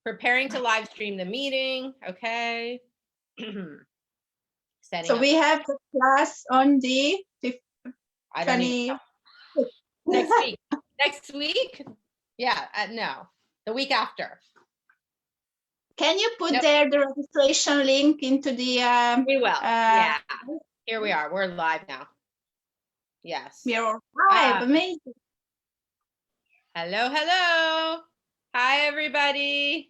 Preparing to live stream the meeting. Okay. Setting So up. we have the class on the I don't even know. Next week. Next week? Yeah, no. The week after. Can you put there the registration link into the we will. Yeah. Here we are. We're live now. Yes. We're live. Amazing. Hello, hello. Hi, everybody.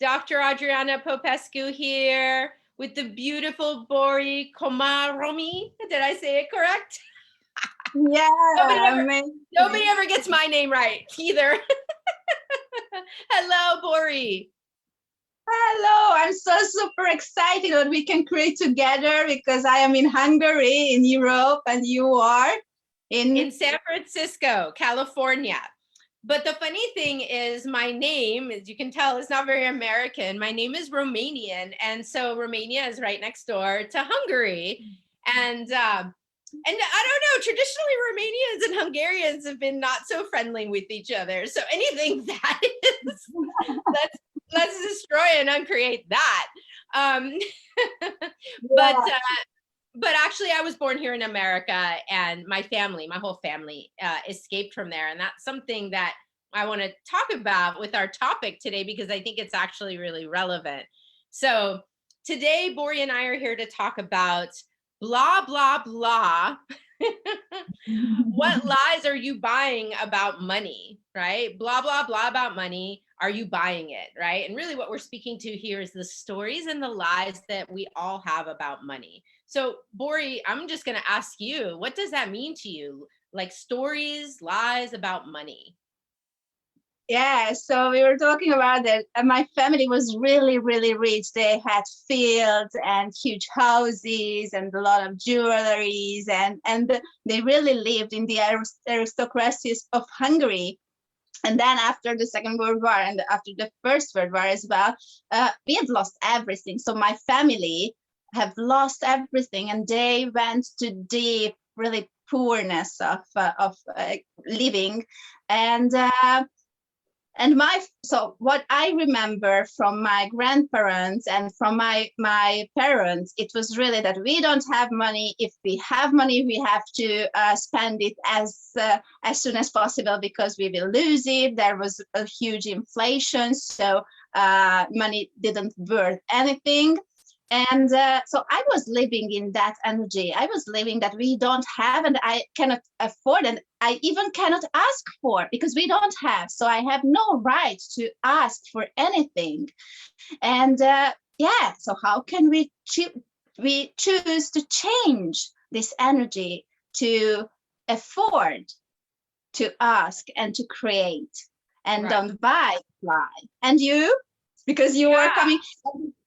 Dr. Adriana Popescu here with the beautiful Bori Komáromi. Did I say it correct? Yeah. Nobody ever gets my name right either. Hello, Bori. Hello, I'm so super excited that we can create together because I am in Hungary, in Europe, and you are in San Francisco, California. But the funny thing is my name, as you can tell, is not very American. My name is Romanian. And so Romania is right next door to Hungary. And I don't know, traditionally Romanians and Hungarians have been not so friendly with each other. So anything that is, let's destroy and uncreate that. But actually I was born here in America, and my whole family escaped from there. And that's something that I want to talk about with our topic today, because I think it's actually really relevant. So today, Bori and I are here to talk about blah, blah, blah. What lies are you buying about money, right? Blah, blah, blah about money. Are you buying it, right? And really what we're speaking to here is the stories and the lies that we all have about money. So Bori, I'm just going to ask you, what does that mean to you? Like stories, lies about money? Yeah, so we were talking about that. My family was really, really rich. They had fields and huge houses and a lot of jewelries, and they really lived in the aristocracies of Hungary. And then after the Second World War and after the First World War as well, we had lost everything. So my family have lost everything, and they went to deep, really poorness of living. So what I remember from my grandparents and from my parents, it was really that we don't have money. If we have money, we have to spend it as soon as possible because we will lose it. There was a huge inflation, so money didn't worth anything. And so I was living in that energy. I was living that we don't have, and I cannot afford, and I even cannot ask for because we don't have. So I have no right to ask for anything. And so how can we choose to change this energy to afford, to ask, and to create, and don't buy, fly? And you, because you are coming.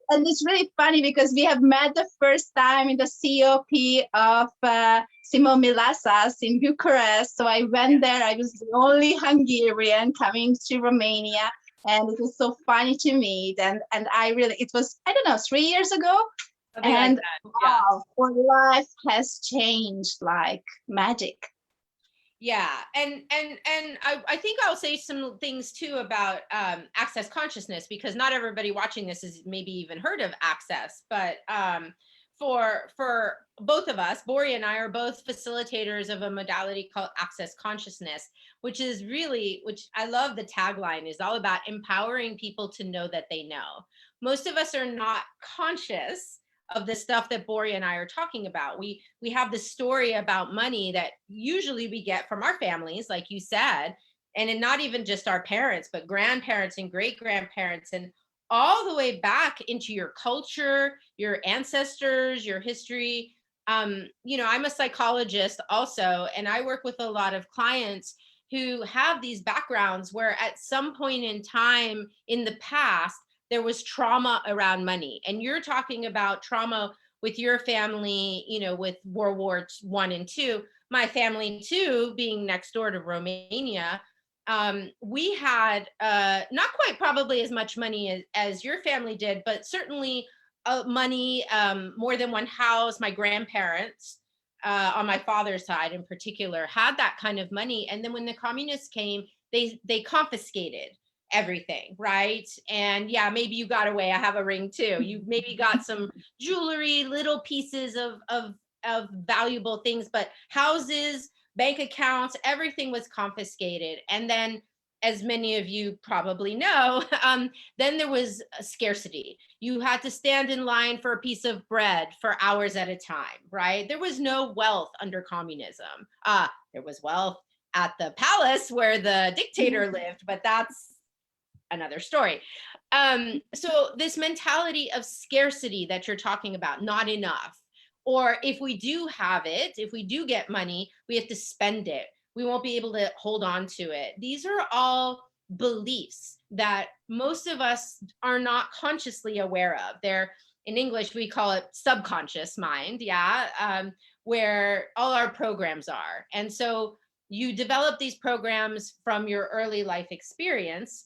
And it's really funny because we have met the first time in the COP of Simon Milasas in Bucharest. So I went there. I was the only Hungarian coming to Romania. And it was so funny to meet. And I really, it was, I don't know, 3 years ago. Something and like wow, our life has changed like magic. Yeah, and I think I'll say some things too about access consciousness, because not everybody watching this has maybe even heard of access. But for both of us, Bori and I are both facilitators of a modality called access consciousness, which I love the tagline, is all about empowering people to know that they know. Most of us are not conscious of the stuff that Bori and I are talking about. We have the story about money that usually we get from our families, like you said, and not even just our parents, but grandparents and great grandparents, and all the way back into your culture, your ancestors, your history. I'm a psychologist also, and I work with a lot of clients who have these backgrounds where at some point in time in the past, there was trauma around money. And you're talking about trauma with your family, with World War I and II. My family too, being next door to Romania, we had not quite probably as much money as your family did, but certainly money, more than one house. My grandparents, on my father's side in particular, had that kind of money. And then when the communists came, they confiscated everything, right? And yeah, maybe you got away. I have a ring too. You maybe got some jewelry, little pieces of valuable things, but houses, bank accounts, everything was confiscated. And then, as many of you probably know, then there was a scarcity. You had to stand in line for a piece of bread for hours at a time, right? There was no wealth under communism. There was wealth at the palace where the dictator lived, but that's another story. So this mentality of scarcity that you're talking about, not enough, or if we do have it, if we do get money, we have to spend it. We won't be able to hold on to it. These are all beliefs that most of us are not consciously aware of. They're, in English, we call it subconscious mind, yeah, where all our programs are. And so you develop these programs from your early life experience.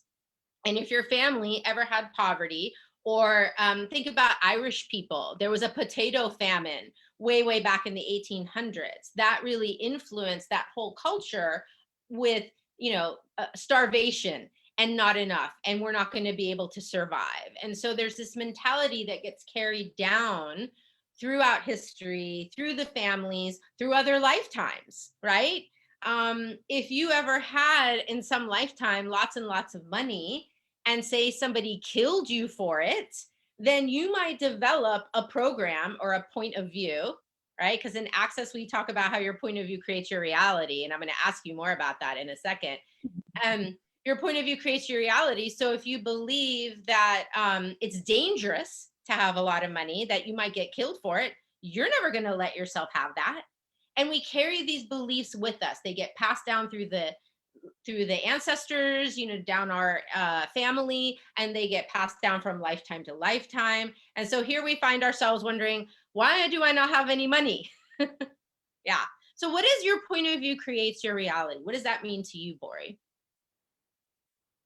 And if your family ever had poverty, or think about Irish people, there was a potato famine way, way back in the 1800s. That really influenced that whole culture with, starvation and not enough, and we're not going to be able to survive. And so there's this mentality that gets carried down throughout history, through the families, through other lifetimes, right? If you ever had in some lifetime lots and lots of money, and say somebody killed you for it, then you might develop a program or a point of view, right? Because in Access, we talk about how your point of view creates your reality. And I'm going to ask you more about that in a second. Your point of view creates your reality. So if you believe that it's dangerous to have a lot of money, that you might get killed for it, you're never going to let yourself have that. And we carry these beliefs with us. They get passed down through the ancestors, down our family, and they get passed down from lifetime to lifetime. And so here we find ourselves wondering, why do I not have any money? Yeah. So what is your point of view creates your reality? What does that mean to you, Bori?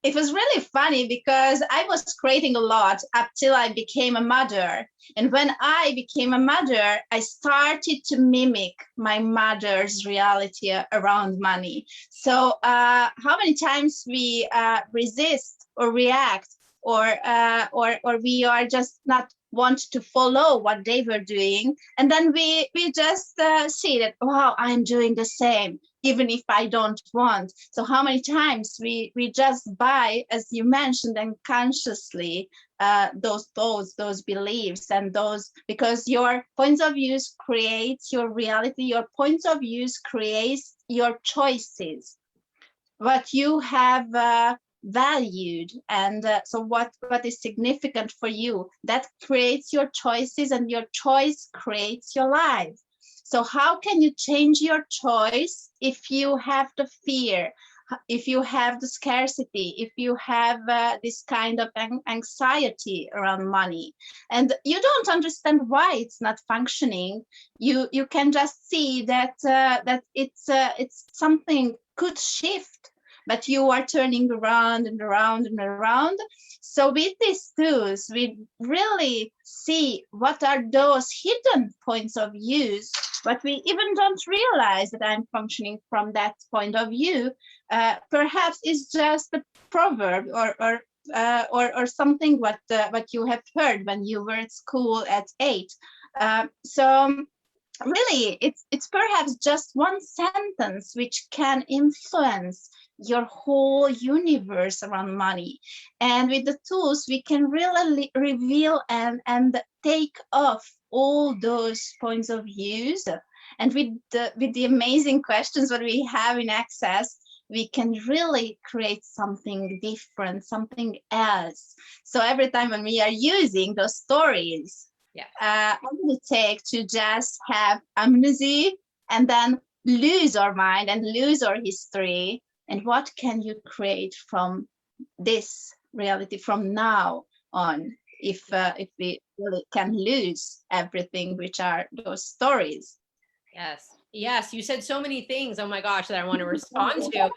It was really funny because I was creating a lot up till I became a mother. And when I became a mother, I started to mimic my mother's reality around money. So how many times we resist or react, or we are just not want to follow what they were doing, and then we just see that, wow, I'm doing the same even if I don't want. So how many times we just buy, as you mentioned, unconsciously, those thoughts, those beliefs, and those, because your points of views create your reality. Your points of views creates your choices, what you have valued, and so what is significant for you, that creates your choices, and your choice creates your life. So how can you change your choice if you have the fear, if you have the scarcity, if you have this kind of anxiety around money, and you don't understand why it's not functioning? You can just see that that it's something could shift, but you are turning around and around and around. So with these tools, we really see what are those hidden points of views, but we even don't realize that I'm functioning from that point of view. Perhaps it's just a proverb or something what you have heard when you were at school at 8. So really, it's perhaps just one sentence which can influence your whole universe around money. And with the tools, we can really reveal and take off all those points of views. And with the amazing questions that we have in Access, we can really create something different, something else. So every time when we are using those stories, I would take to just have amnesia and then lose our mind and lose our history. And what can you create from this reality from now on, if we really can lose everything, which are those stories? Yes, you said so many things, oh my gosh, that I want to respond to.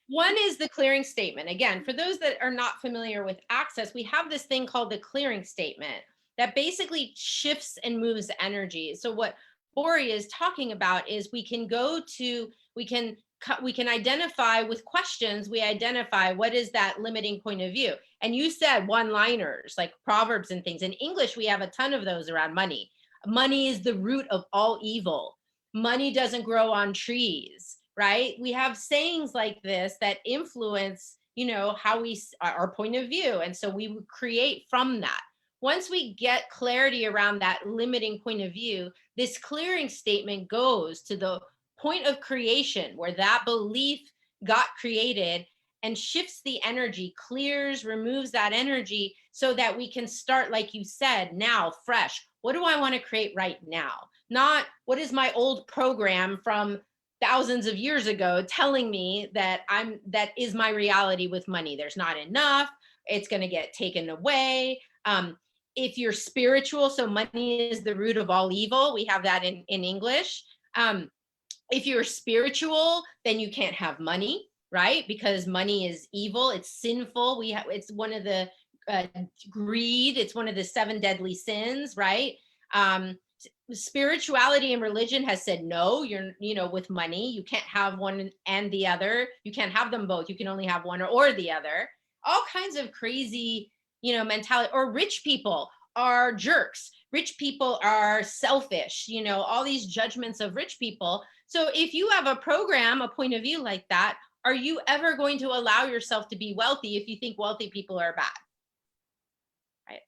One is the clearing statement. Again, for those that are not familiar with Access, we have this thing called the clearing statement that basically shifts and moves energy. So what Bori is talking about is we can we can identify with questions, we identify what is that limiting point of view. And you said one-liners like proverbs and things. In English, we have a ton of those around money. Money is the root of all evil. Money doesn't grow on trees, right? We have sayings like this that influence, how our point of view. And so we create from that. Once we get clarity around that limiting point of view, this clearing statement goes to the point of creation where that belief got created and shifts the energy, clears, removes that energy so that we can start, like you said, now fresh. What do I want to create right now? Not what is my old program from thousands of years ago telling me that that is my reality with money. There's not enough. It's going to get taken away. If you're spiritual, so money is the root of all evil. We have that in English. If you're spiritual, then you can't have money, right? Because money is evil. It's sinful. It's one of the greed. It's one of the 7 deadly sins, right? Spirituality and religion has said, no, with money, you can't have one and the other. You can't have them both. You can only have one or the other. All kinds of crazy, mentality. Or rich people are jerks. Rich people are selfish, all these judgments of rich people. So if you have a program, a point of view like that, are you ever going to allow yourself to be wealthy if you think wealthy people are bad? Right.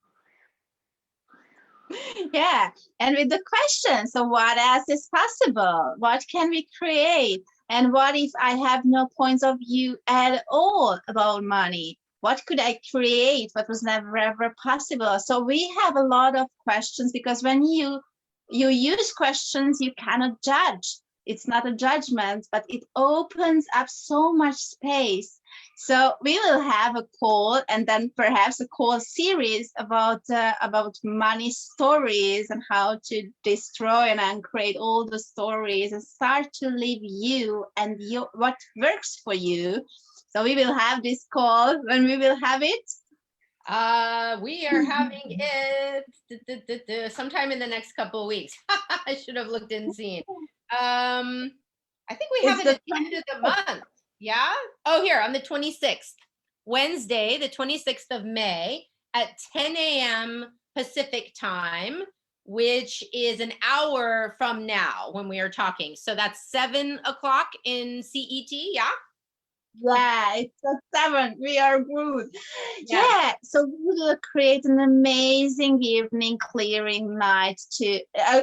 Yeah. And with the question, so what else is possible? What can we create? And what if I have no points of view at all about money? What could I create? What was never ever possible? So we have a lot of questions, because when you use questions, you cannot judge. It's not a judgment, but it opens up so much space. So we will have a call, and then perhaps a call series about money stories and how to destroy and uncreate all the stories and start to live you and what works for you. So we will have this call. When we will have it? We are having it sometime in the next couple of weeks. I should have looked and seen. I think we have it at the end of the month. Yeah. Oh, here on the 26th, Wednesday, the 26th of May at 10 a.m. Pacific time, which is an hour from now when we are talking. So that's 7 o'clock in CET. Yeah. Yeah, it's at 7. We are good. Yeah. So we will create an amazing evening clearing night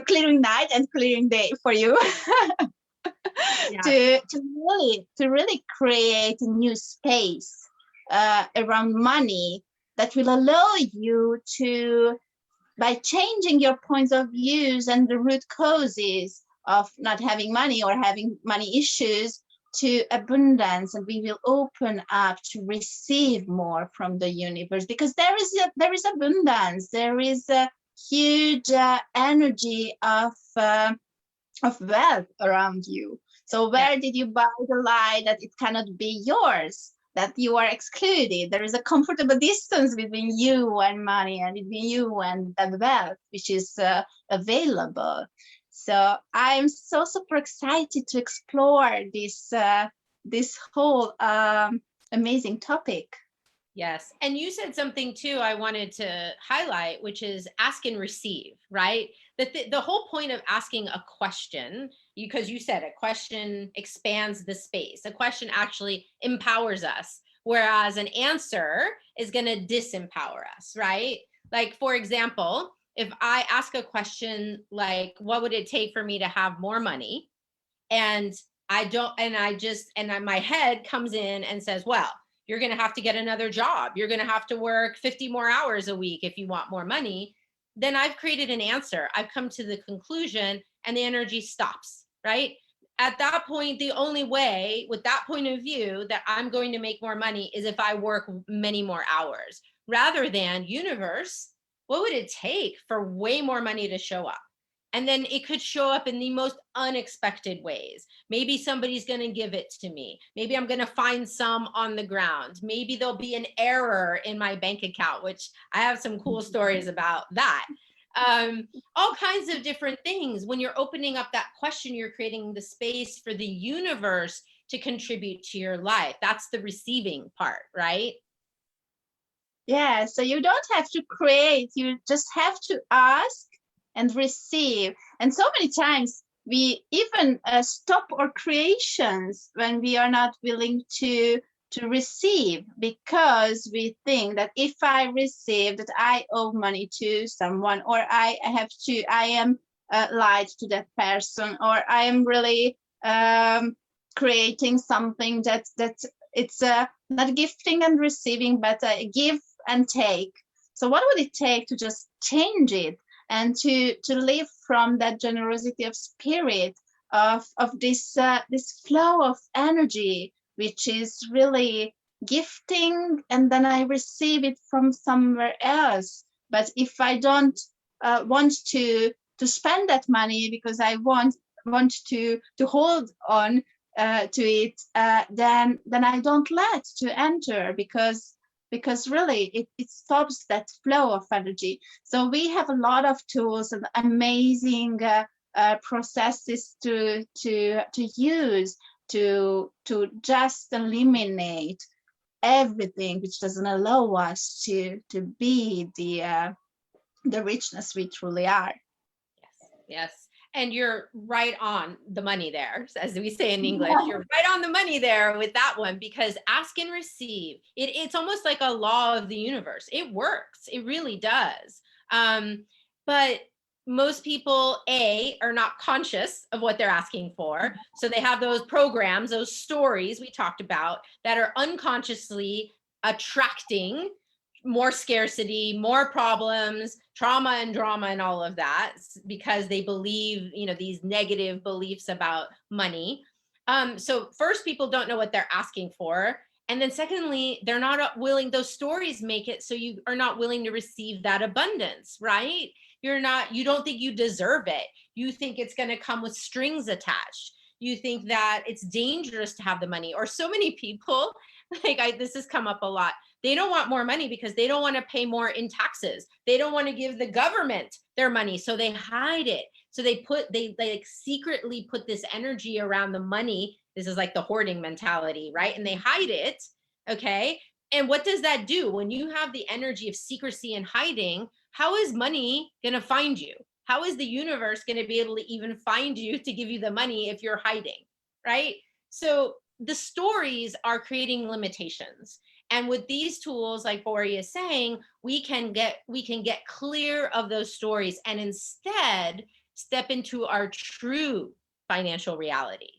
clearing night and clearing day for you. Yeah. to really create a new space around money that will allow you to, by changing your points of views and the root causes of not having money or having money issues, to abundance. And we will open up to receive more from the universe, because there is abundance. There is a huge energy of wealth around you. So where did you buy the lie that it cannot be yours, that you are excluded? There is a comfortable distance between you and money, and between you and the wealth which is available. So I'm so super excited to explore this whole amazing topic. Yes. And you said something too I wanted to highlight, which is ask and receive, right? The whole point of asking a question, because you said a question expands the space. A question actually empowers us, whereas an answer is going to disempower us, right? Like, for example, if I ask a question like, what would it take for me to have more money? And my head comes in and says, well, you're going to have to get another job. You're going to have to work 50 more hours a week if you want more money. Then I've created an answer. I've come to the conclusion, and the energy stops, right? At that point, the only way with that point of view that I'm going to make more money is if I work many more hours, rather than, universe, what would it take for way more money to show up? And then it could show up in the most unexpected ways. Maybe somebody's going to give it to me. Maybe I'm going to find some on the ground. Maybe there'll be an error in my bank account, which I have some cool stories about that. All kinds of different things. When you're opening up that question, you're creating the space for the universe to contribute to your life. That's the receiving part, right? Yeah, so you don't have to create, you just have to ask and receive. And so many times we even stop our creations when we are not willing to receive, because we think that if I receive, that I owe money to someone, or I am lied to that person, or I am really creating something that it's not gifting and receiving, but give and take. So what would it take to just change it and to live from that generosity of spirit, of this this flow of energy, which is really gifting, and then I receive it from somewhere else. But if I don't want to spend that money because I want to hold on to it, then I don't let to enter, because really it stops that flow of energy. So we have a lot of tools and amazing processes to use to just eliminate everything which doesn't allow us to be the richness we truly are. Yes. And you're right on the money there, as we say in English. You're right on the money there with that one, because ask and receive, it's almost like a law of the universe. It works. It really does. But most people, are not conscious of what they're asking for. So they have those programs, those stories we talked about, that are unconsciously attracting more scarcity, more problems, trauma and drama and all of that, because they believe, these negative beliefs about money. So first, people don't know what they're asking for. And then secondly, they're not willing, those stories make it so you are not willing to receive that abundance, right? You don't think you deserve it. You think it's going to come with strings attached. You think that it's dangerous to have the money. Or so many people, this has come up a lot. They don't want more money because they don't want to pay more in taxes. They don't want to give the government their money, so they hide it. So they secretly put this energy around the money. This is like the hoarding mentality, right? And they hide it, okay? And what does that do? When you have the energy of secrecy and hiding, how is money going to find you? How is the universe going to be able to even find you to give you the money if you're hiding, right? So the stories are creating limitations. And with these tools, like Bori is saying, we can get clear of those stories and instead step into our true financial reality.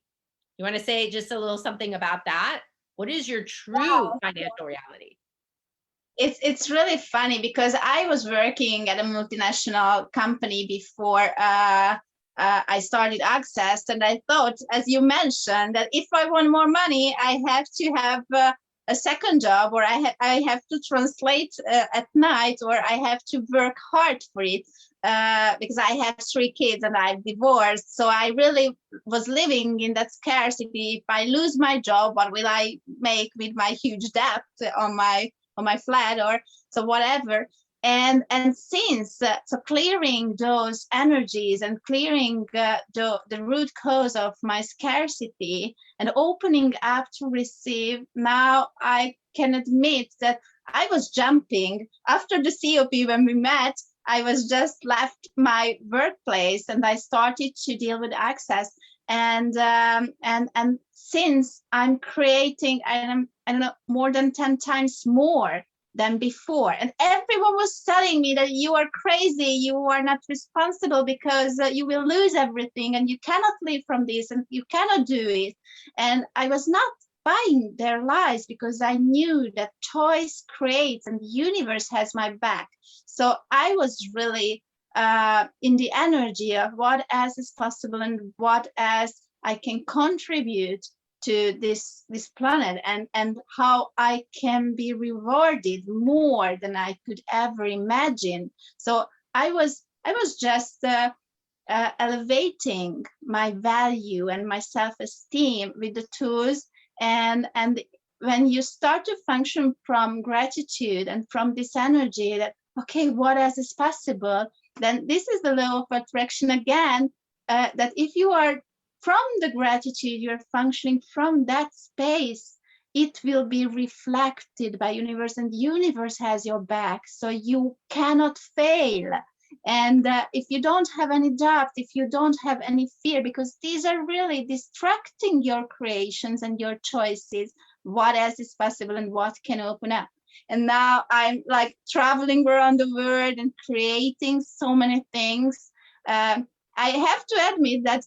You want to say just a little something about that? What is your true financial reality? It's really funny, because I was working at a multinational company before I started Access, and I thought, as you mentioned, that if I want more money, I have to have a second job, or I have to translate at night, or I have to work hard for it, because I have 3 kids and I'm divorced. So I really was living in that scarcity. If I lose my job, what will I make with my huge debt on my flat, or so whatever. And since so clearing those energies and clearing the root cause of my scarcity and opening up to receive, now I can admit that I was jumping after the COP. When we met, I was just left my workplace and I started to deal with Access. And since I'm creating, I don't know, more than 10 times more than before. And everyone was telling me that you are crazy, you are not responsible, because you will lose everything and you cannot live from this and you cannot do it. And I was not buying their lies, because I knew that choice creates and the universe has my back. So I was really in the energy of what else is possible and what else I can contribute to this planet, and how I can be rewarded more than I could ever imagine. So I was just elevating my value and my self-esteem with the tools, and when you start to function from gratitude and from this energy that, okay, what else is possible, then this is the law of attraction again, that if you are from the gratitude, you're functioning from that space, it will be reflected by universe, and universe has your back, so you cannot fail. And if you don't have any doubt, if you don't have any fear, because these are really distracting your creations and your choices, what else is possible and what can open up. And now I'm like traveling around the world and creating so many things. I have to admit that,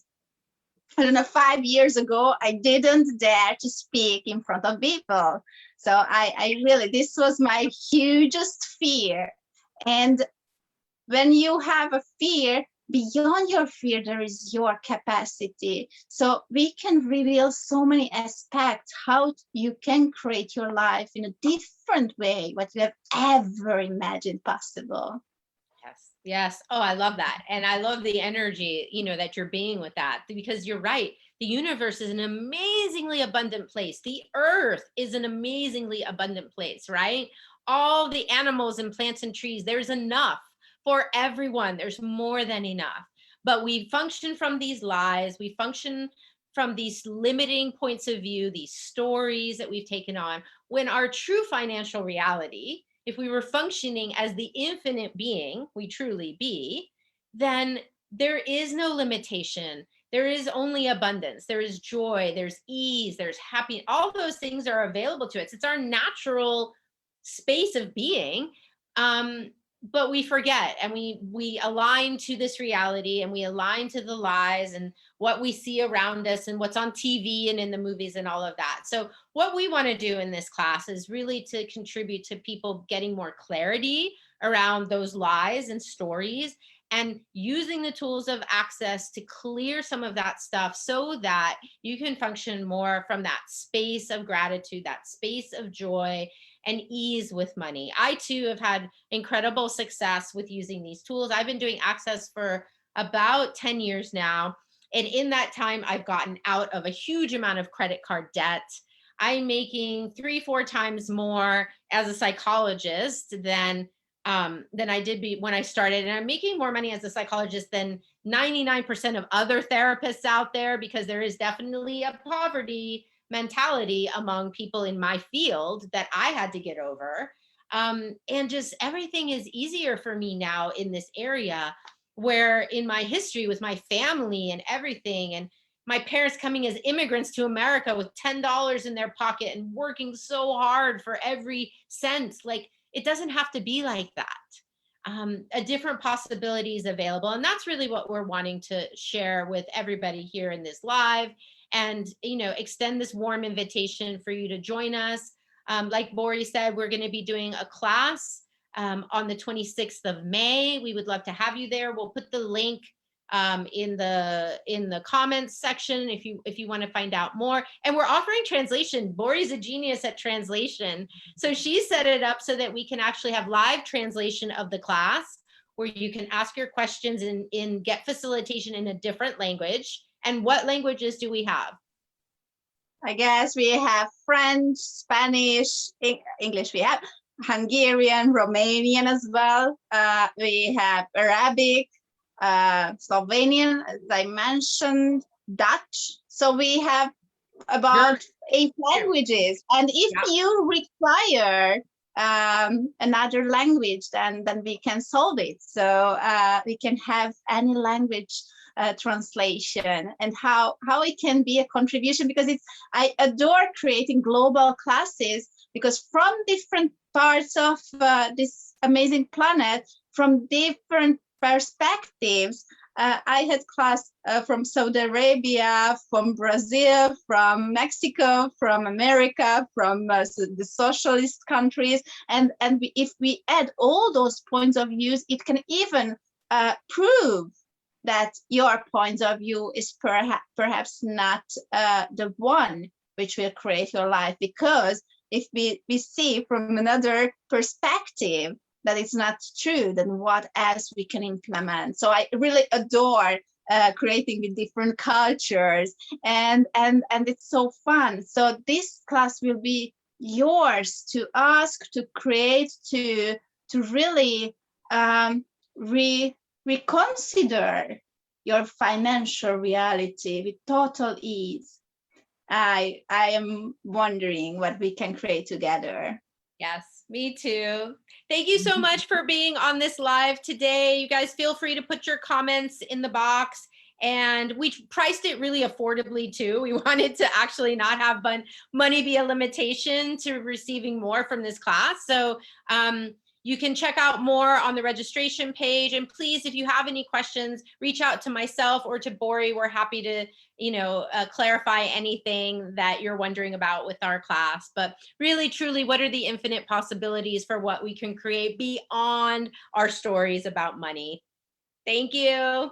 I don't know, 5 years ago, I didn't dare to speak in front of people. So I really, this was my hugest fear. And when you have a fear, beyond your fear, there is your capacity. So we can reveal so many aspects, how you can create your life in a different way, what you have ever imagined possible. Yes. Yes. Oh, I love that. And I love the energy, that you're being with that, because you're right. The universe is an amazingly abundant place. The earth is an amazingly abundant place, right? All the animals and plants and trees, there's enough for everyone. There's more than enough. But we function from these lies. We function from these limiting points of view, these stories that we've taken on, when our true financial reality, if we were functioning as the infinite being we truly be, then there is no limitation. There is only abundance. There is joy. There's ease. There's happiness. All those things are available to us. It's our natural space of being. But we forget, and we align to this reality, and we align to the lies and what we see around us and what's on TV and in the movies and all of that. So what we want to do in this class is really to contribute to people getting more clarity around those lies and stories, and using the tools of access to clear some of that stuff so that you can function more from that space of gratitude, that space of joy and ease with money. I too have had incredible success with using these tools. I've been doing access for about 10 years now. And in that time, I've gotten out of a huge amount of credit card debt. I'm making 3-4 times more as a psychologist than I did when I started. And I'm making more money as a psychologist than 99% of other therapists out there, because there is definitely a poverty mentality among people in my field that I had to get over. And just everything is easier for me now in this area, where in my history with my family and everything, and my parents coming as immigrants to America with $10 in their pocket and working so hard for every cent, like, it doesn't have to be like that. A different possibility is available. And that's really what we're wanting to share with everybody here in this live, and extend this warm invitation for you to join us. Like Bori said, we're going to be doing a class on the 26th of May. We would love to have you there. We'll put the link in the comments section if you want to find out more. And we're offering translation. Bori's a genius at translation, so she set it up so that we can actually have live translation of the class, where you can ask your questions and get facilitation in a different language. And what languages do we have? I guess we have French, Spanish, English. We have Hungarian, Romanian as well. We have Arabic, Slovenian, as I mentioned, Dutch. So we have about 8 languages. And if you require another language, then we can solve it. So we can have any language translation, and how it can be a contribution, because I adore creating global classes, because from different parts of this amazing planet, from different perspectives. I had class from Saudi Arabia, from Brazil, from Mexico, from America, from the socialist countries, and if we add all those points of views, it can even prove that your point of view is perhaps not the one which will create your life, because if we see from another perspective that it's not true, then what else we can implement. So I really adore creating with different cultures, and it's so fun. So this class will be yours to ask, to create, to really reconsider your financial reality with total ease. I am wondering what we can create together. Yes, me too. Thank you so much for being on this live today. You guys feel free to put your comments in the box. And we priced it really affordably too. We wanted to actually not have money be a limitation to receiving more from this class. So you can check out more on the registration page. And please, if you have any questions, reach out to myself or to Bori. We're happy to, clarify anything that you're wondering about with our class. But really, truly, what are the infinite possibilities for what we can create beyond our stories about money? Thank you.